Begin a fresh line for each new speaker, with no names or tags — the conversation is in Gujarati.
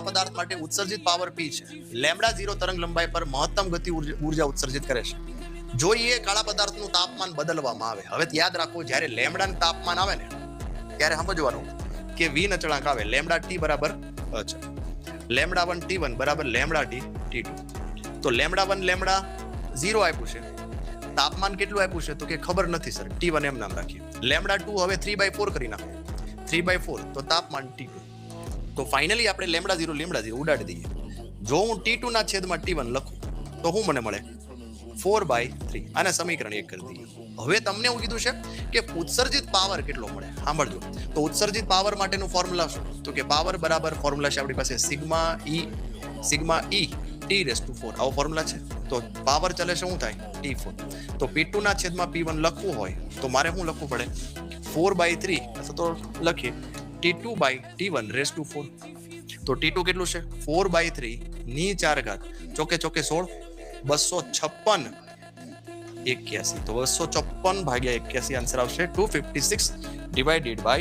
કાળા પદાર્થ માટે ઉત્સર્જિત પાવર p છે. લેમ્ડા 0 તરંગ લંબાઈ પર મહત્તમ ગતિ ઉર્જા ઉત્સર્જિત કરે છે. જો એ કાળા પદાર્થનું તાપમાન બદલવામાં આવે, હવે યાદ રાખો જ્યારે લેમ્ડાનું તાપમાન આવે ને ત્યારે સમજવાનું કે v અચળાંક આવે લેમ્ડા t બરાબર અચળ. લેમ્ડા 1 t1 બરાબર લેમ્ડા t t2. તો લેમ્ડા 1 લેમ્ડા 0 આપ્યું છે, તાપમાન કેટલું આપ્યું છે તો કે ખબર નથી સર, t1 એમ નામ રાખીએ. લેમ્ડા 2 હવે 3/4 કરી નાખો, 3/4 તો તાપમાન t2. તો ફાઇનલી આપણે લેમ્ડા 0 ઉડાડી દઈએ. જો હું t2 ના છેદમાં t1 લખું તો શું મને મળે? 4/3. આને સમીકરણ 1 કરી દઈએ. હવે તમને એવું કીધું છે કે ઉત્સર્જિત પાવર કેટલો મળે. સાંભળજો, તો ઉત્સર્જિત પાવર માટેનું ફોર્મ્યુલા શું? તો કે પાવર બરાબર ફોર્મ્યુલા છે આપણી પાસે સિગ્મા e t⁴. આવો ફોર્મ્યુલા છે. તો પાવર ચલે છે શું થાય? t4. તો p2 ના છેદમાં p1 લખવું હોય તો મારે શું લખવું પડે? 4/3 અથવા તો લખીએ t2/t1⁴. તો t2 કેટલું છે? 4/3 ની 4 ઘાત ચોકે 16 256 81. તો 256 ભાગ્યા 81 આન્સર આવશે 256 ડિવાઇડેડ બાય